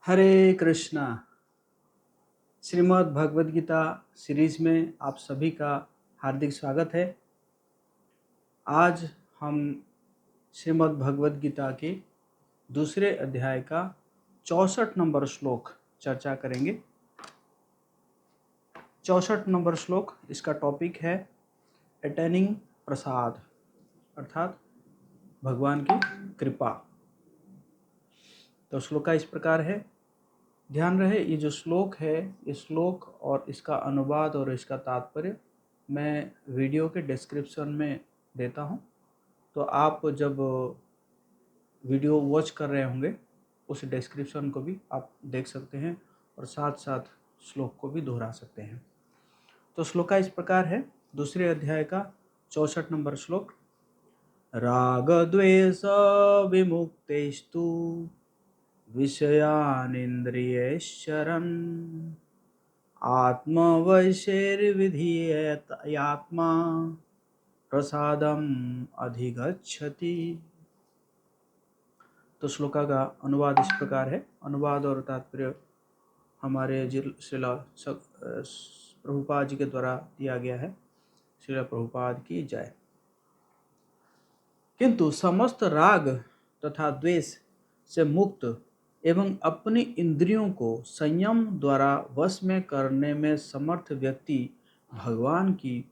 हरे Krishna. Shrimad Bhagavad Gita series में आप सभी का हार्दिक स्वागत है। आज हम श्रीमद् भगवद गीता के दूसरे अध्याय का 64 नंबर श्लोक चर्चा करेंगे। 64 नंबर श्लोक, इसका टॉपिक है अटेनिंग प्रसाद, अर्थात भगवान की कृपा। तो श्लोक का इस प्रकार है। ध्यान रहे, ये जो श्लोक है, ये श्लोक और इसका अनुवाद और इसका तात्पर्य मैं वीडियो के डिस्क्रिप्शन में देता हूँ। तो आप जब वीडियो वॉच कर रहे होंगे उस डिस्क्रिप्शन को भी आप देख सकते हैं और साथ साथ श्लोक को भी दोहरा सकते हैं। तो श्लोक का इस प्रकार है, दूसरे अध्याय का 64 नंबर श्लोक। राग द्वेष विमुक्तेस्तु विषयानिन्द्रियैश्चरन् आत्मवशैर्विधीयेत्यात्मा प्रसादम अधिगच्छति। तो श्लोका का अनुवाद इस प्रकार है। अनुवाद और तात्पर्य हमारे श्रीला प्रभुपाद जी के द्वारा दिया गया है। श्रीला प्रभुपाद की जय। किंतु समस्त राग तथा द्वेष से मुक्त एवं अपनी इंद्रियों को संयम द्वारा वश में करने में समर्थ व्यक्ति भगवान की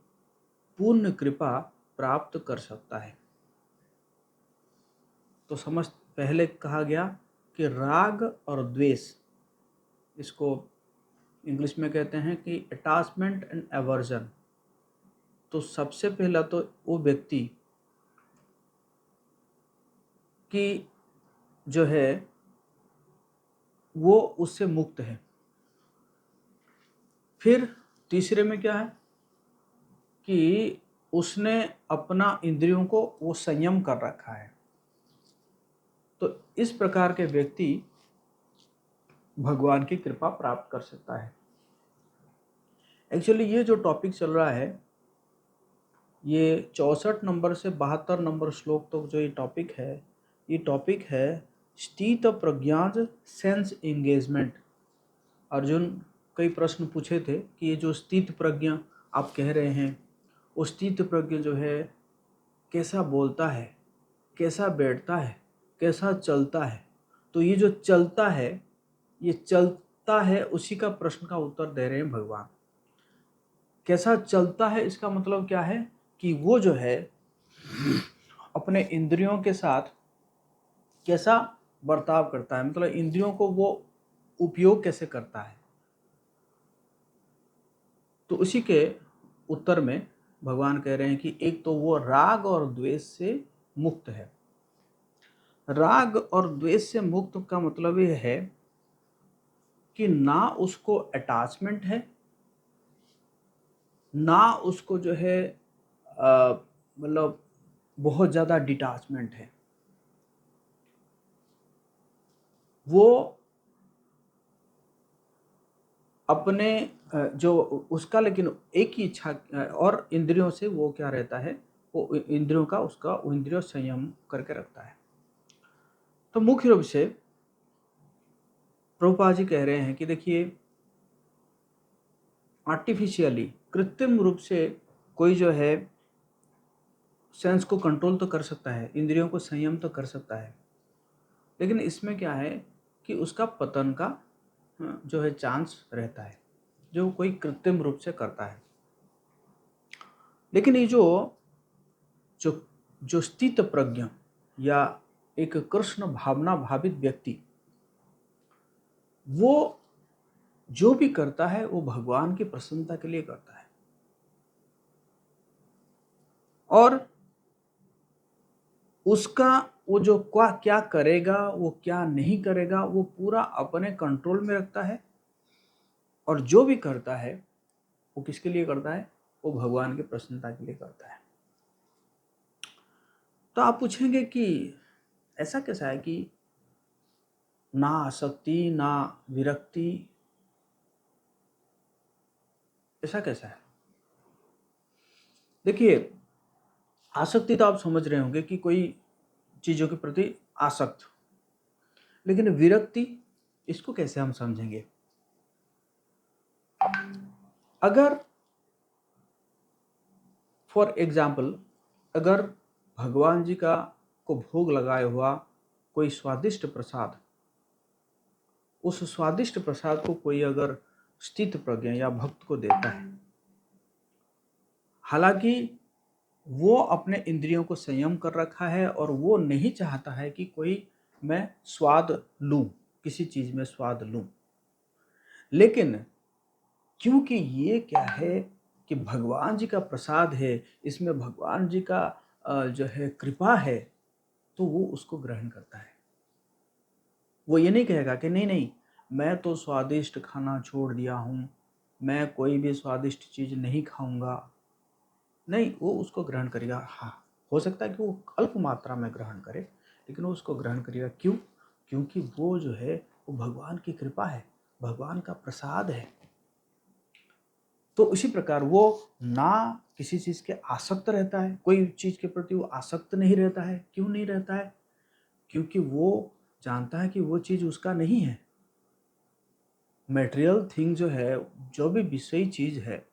पूर्ण कृपा प्राप्त कर सकता है। तो समझ, पहले कहा गया कि राग और द्वेष, इसको इंग्लिश में कहते हैं कि अटैचमेंट एंड एवर्जन। तो सबसे पहला तो वो व्यक्ति की जो है वो उससे मुक्त है। फिर तीसरे में क्या है कि उसने अपना इंद्रियों को वो संयम कर रखा है। तो इस प्रकार के व्यक्ति भगवान की कृपा प्राप्त कर सकता है। एक्चुअली ये जो टॉपिक चल रहा है, ये 64 नंबर से 72 नंबर श्लोक तक तो जो ये टॉपिक है स्थित प्रज्ञाज सेंस एंगेजमेंट। अर्जुन कई प्रश्न पूछे थे कि ये जो स्थित प्रज्ञा आप कह रहे हैं, वो स्थित प्रज्ञा जो है कैसा बोलता है, कैसा बैठता है, कैसा चलता है। तो ये जो चलता है उसी का प्रश्न का उत्तर दे रहे हैं भगवान। कैसा चलता है, इसका मतलब क्या है कि वो जो है अपने इंद्रियों के साथ कैसा बर्ताव करता है, मतलब इंद्रियों को वो उपयोग कैसे करता है। तो उसी के उत्तर में भगवान कह रहे हैं कि एक तो वो राग और द्वेष से मुक्त है। राग और द्वेष से मुक्त का मतलब ये है कि ना उसको अटैचमेंट है, ना उसको जो है मतलब बहुत ज़्यादा डिटैचमेंट है। वो अपने जो उसका लेकिन एक ही इच्छा और इंद्रियों से वो क्या रहता है, वो इंद्रियों का उसका इंद्रियों संयम करके रखता है। तो मुख्य रूप से प्रभुपाद जी कह रहे हैं कि देखिए, आर्टिफिशियली कृत्रिम रूप से कोई जो है सेंस को कंट्रोल तो कर सकता है, इंद्रियों को संयम तो कर सकता है, लेकिन इसमें क्या है कि उसका पतन का जो है चांस रहता है, जो कोई कृत्रिम रूप से करता है। लेकिन ये जो स्थित प्रज्ञ या एक कृष्ण भावना भावित व्यक्ति, वो जो भी करता है वो भगवान की प्रसन्नता के लिए करता है। और उसका वो जो क्या करेगा, वो क्या नहीं करेगा, वो पूरा अपने कंट्रोल में रखता है। और जो भी करता है वो किसके लिए करता है, वो भगवान की प्रसन्नता के लिए करता है। तो आप पूछेंगे कि ऐसा कैसा है कि ना आसक्ति ना विरक्ति, ऐसा कैसा है? देखिए, आसक्ति तो आप समझ रहे होंगे कि कोई चीज़ों के प्रति आसक्त, लेकिन विरक्ति इसको कैसे हम समझेंगे? अगर फॉर एग्जाम्पल, अगर भगवान जी का को भोग लगाया हुआ कोई स्वादिष्ट प्रसाद, उस स्वादिष्ट प्रसाद को कोई अगर स्थित प्रज्ञ या भक्त को देता है, हालांकि वो अपने इंद्रियों को संयम कर रखा है और वो नहीं चाहता है कि कोई मैं स्वाद लूं, किसी चीज में स्वाद लूं, लेकिन क्योंकि ये क्या है कि भगवान जी का प्रसाद है, इसमें भगवान जी का जो है कृपा है, तो वो उसको ग्रहण करता है। वो ये नहीं कहेगा कि नहीं नहीं, मैं तो स्वादिष्ट खाना छोड़ दिया हूँ, मैं कोई भी स्वादिष्ट चीज़ नहीं खाऊंगा। नहीं, वो उसको ग्रहण करेगा। हाँ, हो सकता है कि वो अल्प मात्रा में ग्रहण करे, लेकिन वो उसको ग्रहण करेगा। क्यों? क्योंकि वो जो है वो भगवान की कृपा है, भगवान का प्रसाद है। तो इसी प्रकार वो ना किसी चीज़ के आसक्त रहता है, कोई चीज़ के प्रति वो आसक्त नहीं रहता है। क्यों नहीं रहता है? क्योंकि वो जानता है कि वो चीज़ उसका नहीं है। मटेरियल थिंग जो है, जो भी विषयी चीज़ है,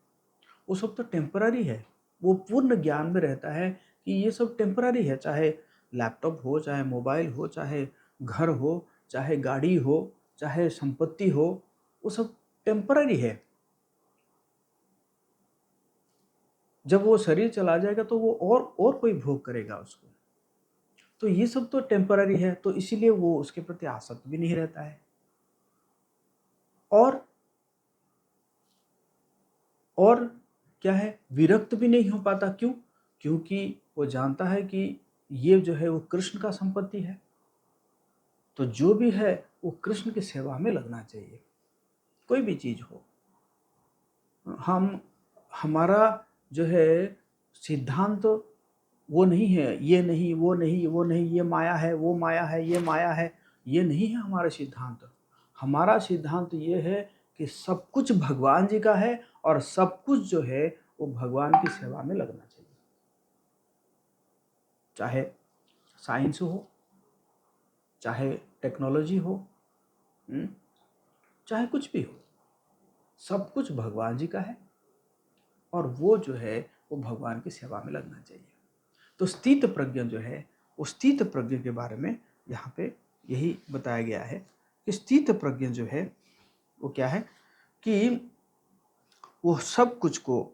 वो सब तो टेम्पररी है। वो पूर्ण ज्ञान में रहता है कि ये सब टेम्पररी है, चाहे लैपटॉप हो, चाहे मोबाइल हो, चाहे घर हो, चाहे गाड़ी हो, चाहे संपत्ति हो, वो सब टेम्पररी है। जब वो शरीर चला जाएगा तो वो और कोई भोग करेगा उसको। तो ये सब तो टेम्पररी है, तो इसीलिए वो उसके प्रति आसक्त भी नहीं रहता है। और और क्या है, विरक्त भी नहीं हो पाता। क्यों? क्योंकि वो जानता है कि ये जो है वो कृष्ण का संपत्ति है, तो जो भी है वो कृष्ण की सेवा में लगना चाहिए। कोई भी चीज हो, हम हमारा जो है सिद्धांत वो नहीं है, ये नहीं, वो नहीं, वो नहीं, ये माया है, वो माया है, ये माया है, ये नहीं है हमारा सिद्धांत। हमारा सिद्धांत ये है कि सब कुछ भगवान जी का है और सब कुछ जो है वो भगवान की सेवा में लगना चाहिए। चाहे साइंस हो, चाहे टेक्नोलॉजी हो, चाहे कुछ भी हो, सब कुछ भगवान जी का है और वो जो है वो भगवान की सेवा में लगना चाहिए। तो स्थित प्रज्ञ जो है, वो स्थित प्रज्ञ के बारे में यहाँ पे यही बताया गया है कि स्थित प्रज्ञ जो है वो क्या है कि वो सब कुछ को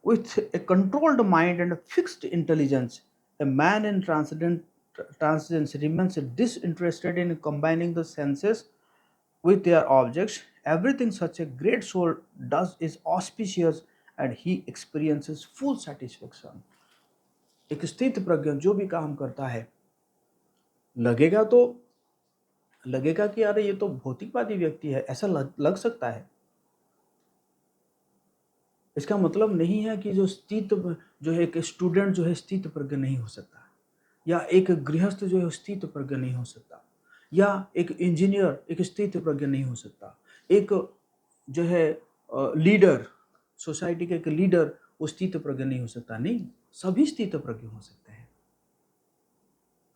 with a controlled mind and a fixed intelligence, a man in transcendence remains disinterested in combining the senses with their objects. Everything such a great soul does is auspicious and he experiences full satisfaction. एक स्थित प्रज्ञ जो भी काम करता है, लगेगा तो लगेगा कि यार ये तो भौतिकवादी व्यक्ति है, ऐसा लग सकता है। इसका मतलब नहीं है कि जो है एक स्टूडेंट जो है स्थित प्रज्ञ नहीं हो सकता, या एक गृहस्थ जो है स्थित प्रज्ञ नहीं हो सकता, या एक इंजीनियर एक स्थित प्रज्ञ नहीं हो सकता, एक जो है लीडर, सोसाइटी का एक लीडर वो स्थित प्रज्ञ नहीं हो सकता। नहीं, सभी स्थित प्रज्ञ हो सकते हैं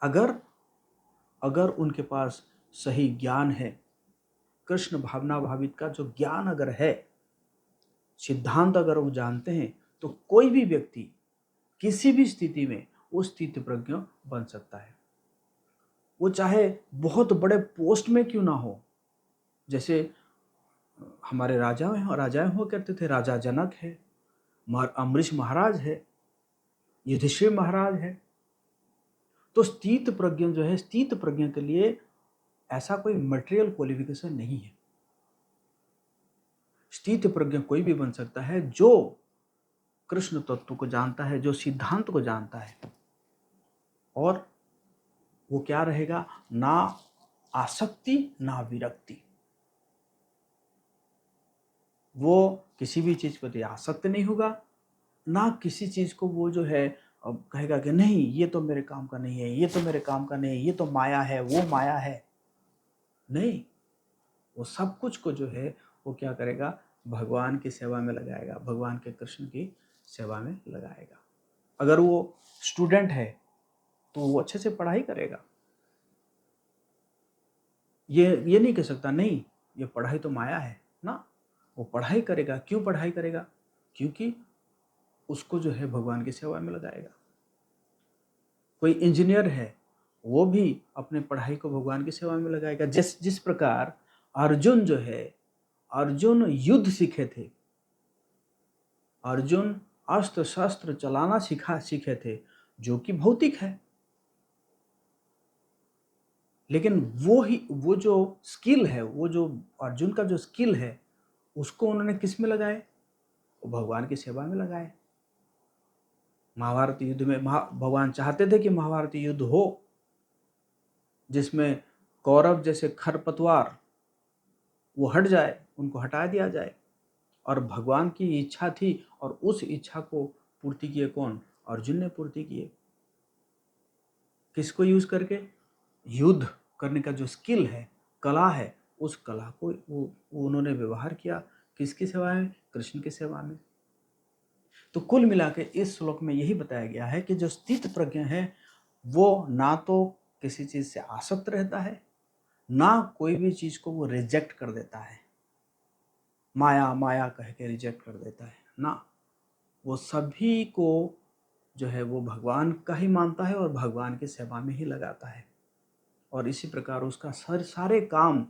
अगर अगर उनके पास सही ज्ञान है, कृष्ण भावना भावित का जो ज्ञान अगर है, सिद्धांत अगर वो जानते हैं, तो कोई भी व्यक्ति किसी भी स्थिति में वो स्थित प्रज्ञ बन सकता है। वो चाहे बहुत बड़े पोस्ट में क्यों ना हो, जैसे हमारे राजाएं हुआ करते थे। राजा जनक है, अम्बरीश महाराज है, युधिष्ठिर महाराज है। तो स्थित प्रज्ञ जो है, स्थित प्रज्ञ के लिए ऐसा कोई मटेरियल क्वालिफिकेशन नहीं है। स्थित प्रज्ञ कोई भी बन सकता है जो कृष्ण तत्व को जानता है, जो सिद्धांत को जानता है, और वो क्या रहेगा, ना आसक्ति ना विरक्ति। वो किसी भी चीज पर आसक्त नहीं होगा, ना किसी चीज को वो जो है कहेगा कि नहीं ये तो मेरे काम का नहीं है, ये तो मेरे काम का नहीं है, ये तो माया है, वो माया है। नहीं, वो सब कुछ को जो है वो क्या करेगा, भगवान की सेवा में लगाएगा, भगवान के कृष्ण की सेवा में लगाएगा। अगर वो स्टूडेंट है तो वो अच्छे से पढ़ाई करेगा, ये नहीं कह सकता नहीं ये पढ़ाई तो माया है ना। वो पढ़ाई करेगा, क्यों पढ़ाई करेगा? क्योंकि उसको जो है भगवान की सेवा में लगाएगा। कोई इंजीनियर है, वो भी अपने पढ़ाई को भगवान की सेवा में लगाएगा। जिस प्रकार अर्जुन जो है, अर्जुन युद्ध सीखे थे, अर्जुन अस्त्र शस्त्र चलाना सीखे थे, जो कि भौतिक है। लेकिन वो जो स्किल है, वो जो अर्जुन का जो स्किल है, उसको उन्होंने किस में लगाए? वो भगवान की सेवा में लगाए। महाभारत युद्ध में भगवान चाहते थे कि महाभारत युद्ध हो, जिसमें कौरव जैसे खरपतवार वो हट जाए, उनको हटा दिया जाए। और भगवान की इच्छा थी, और उस इच्छा को पूर्ति किए कौन? अर्जुन ने पूर्ति किए। किसको यूज करके? युद्ध करने का जो स्किल है, कला है, उस कला को वो उन्होंने व्यवहार किया। किसकी सेवा में? कृष्ण की सेवा में। तो कुल मिला के इस श्लोक में यही बताया गया है कि जो स्थित प्रज्ञ है, वो ना तो किसी चीज से आसक्त रहता है, ना कोई भी चीज को वो रिजेक्ट कर देता है, माया माया कह के रिजेक्ट कर देता है ना। वो सभी को जो है वो भगवान का ही मानता है और भगवान की सेवा में ही लगाता है। और इसी प्रकार उसका सारे काम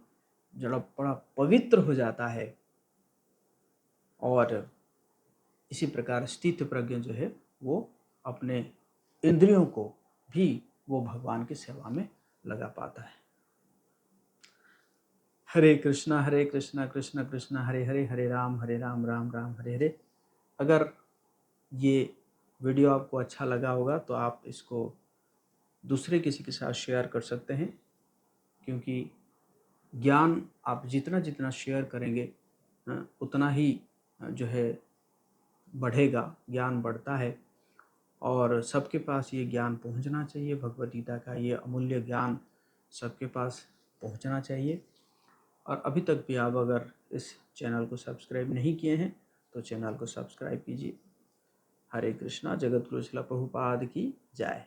जरा बड़ा पवित्र हो जाता है। और इसी प्रकार स्थित प्रज्ञ जो है वो अपने इंद्रियों को भी वो भगवान की सेवा में लगा पाता है। हरे कृष्णा कृष्ण कृष्ण हरे हरे, हरे राम राम राम हरे हरे। अगर ये वीडियो आपको अच्छा लगा होगा तो आप इसको दूसरे किसी के साथ शेयर कर सकते हैं, क्योंकि ज्ञान आप जितना शेयर करेंगे उतना ही जो है बढ़ेगा, ज्ञान बढ़ता है। और सबके पास ये ज्ञान पहुंचना चाहिए। भगवद गीता का ये अमूल्य ज्ञान सबके पास पहुंचना चाहिए। और अभी तक भी आप अगर इस चैनल को सब्सक्राइब नहीं किए हैं तो चैनल को सब्सक्राइब कीजिए। हरे कृष्णा। जगत गुरु श्रील प्रभुपाद की जय।